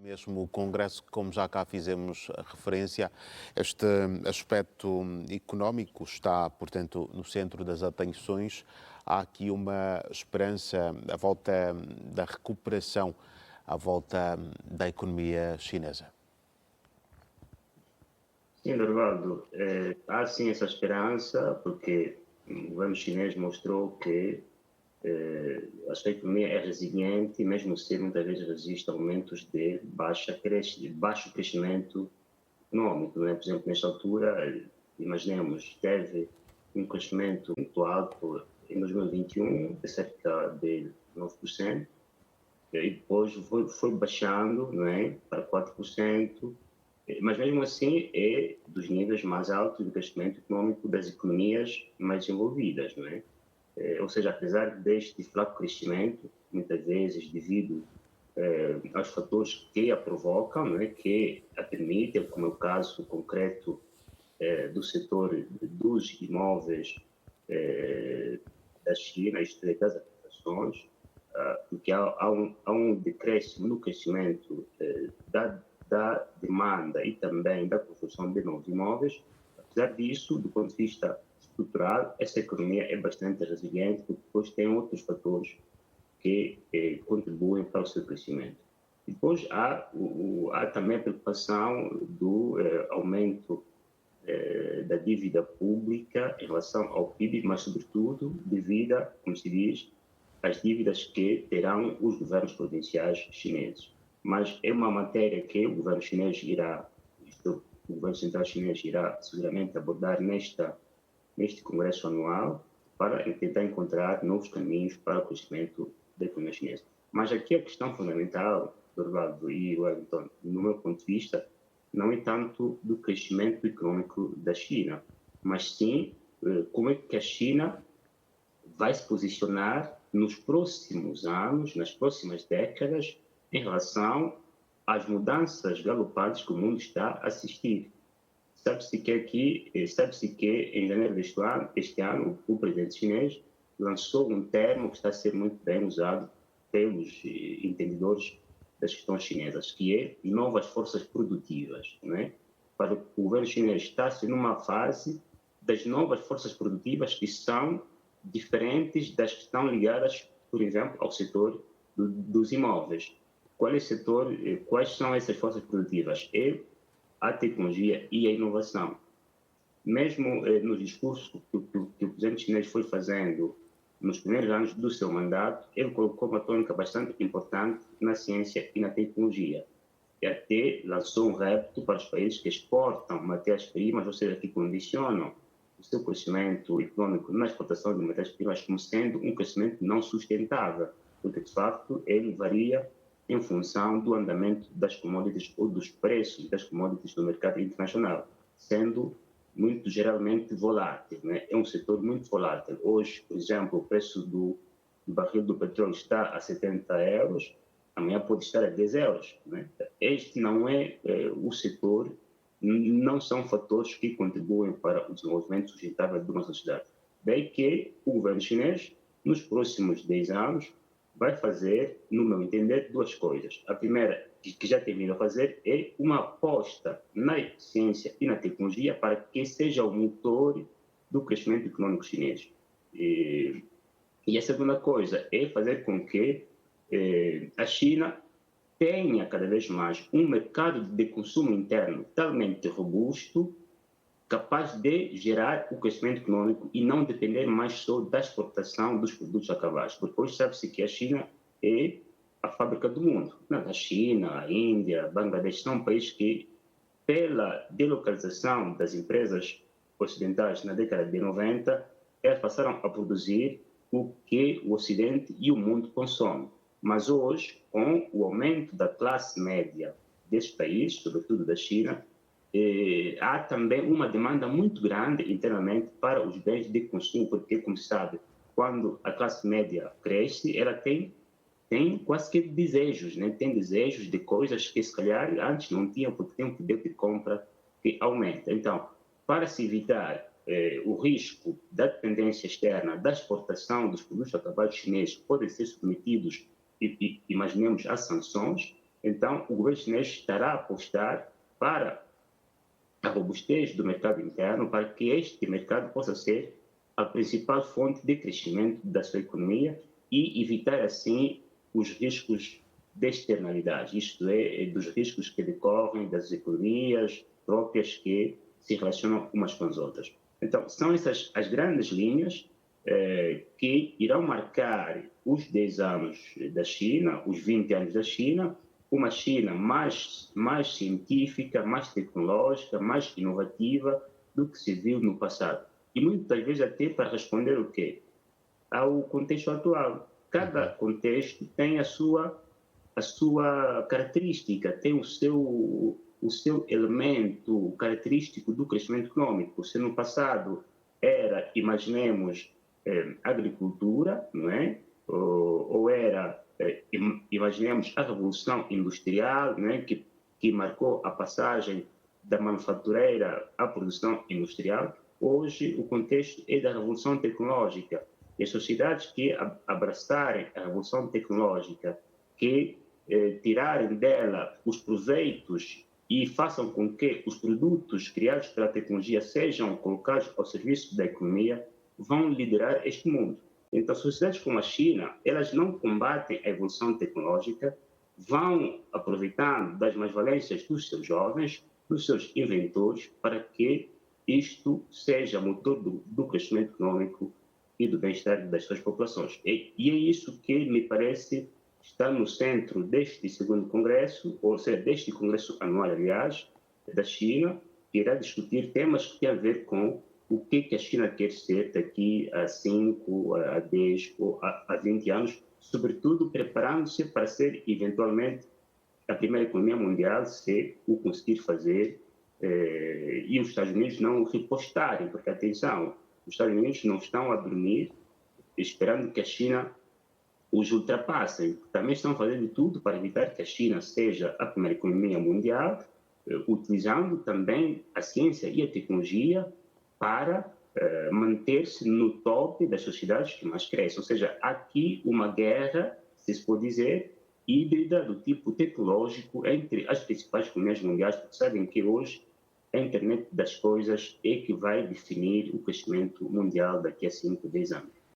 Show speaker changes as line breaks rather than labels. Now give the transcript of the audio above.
Mesmo o Congresso, como já cá fizemos a referência, este aspecto económico está, portanto, no centro das atenções. Há aqui uma esperança à volta da recuperação, à volta da economia chinesa.
Sim, Eduardo, há sim essa esperança, porque o governo chinês mostrou que a sua economia é resiliente, mesmo se muitas vezes resiste a aumentos de baixo crescimento econômico. Né? Por exemplo, nesta altura, imaginemos, teve um crescimento muito alto em 2021, de cerca de 9%, e depois foi baixando, não é, para 4%, mas mesmo assim é dos níveis mais altos do crescimento econômico das economias mais desenvolvidas, não é? Ou seja, apesar deste fraco crescimento, muitas vezes devido aos fatores que a provocam, não é, que a permitem, como é o caso concreto do setor dos imóveis da China, isto é, das habitações, porque há um decréscimo no crescimento da demanda e também da construção de novos imóveis. Apesar disso, do ponto de vista estrutural, essa economia é bastante resiliente, porque depois tem outros fatores que contribuem para o seu crescimento. Depois há também a preocupação do aumento da dívida pública em relação ao PIB, mas sobretudo devido, como se diz, às dívidas que terão os governos provinciais chineses. Mas é uma matéria que o governo chinês o governo central chinês irá seguramente abordar neste congresso anual para tentar encontrar novos caminhos para o crescimento da economia chinesa. Mas aqui a questão fundamental, Dorvaldo e Wellington, no meu ponto de vista, não é tanto do crescimento econômico da China, mas sim como é que a China vai se posicionar nos próximos anos, nas próximas décadas, em relação às mudanças galopantes que o mundo está a assistir. Sabe-se que em janeiro deste ano, o presidente chinês lançou um termo que está a ser muito bem usado pelos entendedores das questões chinesas, que é novas forças produtivas. Né? Para o governo chinês está-se numa fase das novas forças produtivas que são diferentes das que estão ligadas, por exemplo, ao setor dos imóveis. Quais são essas forças produtivas? É a tecnologia e a inovação. Mesmo nos discursos que o presidente chinês foi fazendo nos primeiros anos do seu mandato, ele colocou uma tônica bastante importante na ciência e na tecnologia. E até lançou um repto para os países que exportam matérias-primas, ou seja, que condicionam o seu crescimento econômico na exportação de matérias-primas como sendo um crescimento não sustentável, porque, de facto, ele varia em função do andamento das commodities ou dos preços das commodities no mercado internacional, sendo muito geralmente volátil. Né? É um setor muito volátil. Hoje, por exemplo, o preço do barril do petróleo está a 70 euros, amanhã pode estar a 10 euros. Né? Este não é o setor, não são fatores que contribuem para o desenvolvimento sustentável de uma sociedade. Daí que o governo chinês, nos próximos 10 anos, vai fazer, no meu entender, duas coisas. A primeira, que já tem vindo a fazer, é uma aposta na ciência e na tecnologia para que seja o motor do crescimento econômico chinês. E a segunda coisa é fazer com que a China tenha cada vez mais um mercado de consumo interno talmente robusto, capaz de gerar o crescimento econômico e não depender mais só da exportação dos produtos acabados. Porque hoje sabe-se que a China é a fábrica do mundo. A China, a Índia, Bangladesh são países que, pela delocalização das empresas ocidentais na década de 90, elas passaram a produzir o que o Ocidente e o mundo consomem. Mas hoje, com o aumento da classe média desses países, sobretudo da China, há também uma demanda muito grande internamente para os bens de consumo, porque, como se sabe, quando a classe média cresce, ela tem quase que desejos, né? Tem desejos de coisas que, se calhar, antes não tinham, porque tem um poder de compra que aumenta. Então, para se evitar o risco da dependência externa, da exportação dos produtos acabados chineses que podem ser submetidos, imaginemos, a sanções, Então, o governo chinês estará a apostar para a robustez do mercado interno, para que este mercado possa ser a principal fonte de crescimento da sua economia e evitar, assim, os riscos de externalidade, isto é, dos riscos que decorrem das economias próprias que se relacionam umas com as outras. Então, são essas as grandes linhas que irão marcar os 10 anos da China, os 20 anos da China, uma China mais científica, mais tecnológica, mais inovativa do que se viu no passado. E muitas vezes até para responder o quê? Ao contexto atual. Cada contexto tem a sua característica, tem o seu elemento característico do crescimento econômico. Se no passado era, imaginemos, agricultura, não é? Ou era, imaginemos, a Revolução Industrial, não é? que marcou a passagem da manufatureira à produção industrial. Hoje, o contexto é da Revolução Tecnológica. E as sociedades que abraçarem a Revolução Tecnológica, que tirarem dela os proveitos e façam com que os produtos criados pela tecnologia sejam colocados ao serviço da economia, vão liderar este mundo. Então, sociedades como a China, elas não combatem a evolução tecnológica, vão aproveitando das mais-valências dos seus jovens, dos seus inventores, para que isto seja motor do crescimento econômico e do bem-estar das suas populações. E é isso que me parece está no centro deste segundo congresso, ou seja, deste congresso anual, aliás, da China, que irá discutir temas que têm a ver com o que a China quer ser daqui a 5, a 10 ou a 20 anos, sobretudo preparando-se para ser, eventualmente, a primeira economia mundial, se o conseguir fazer, e os Estados Unidos não repostarem, porque, atenção, os Estados Unidos não estão a dormir esperando que a China os ultrapassem. Também estão fazendo tudo para evitar que a China seja a primeira economia mundial, utilizando também a ciência e a tecnologia para manter-se no top das sociedades que mais crescem. Ou seja, há aqui uma guerra, se pode dizer, híbrida do tipo tecnológico entre as principais economias mundiais, porque sabem que hoje a internet das coisas é que vai definir o crescimento mundial daqui a 5, 10 anos.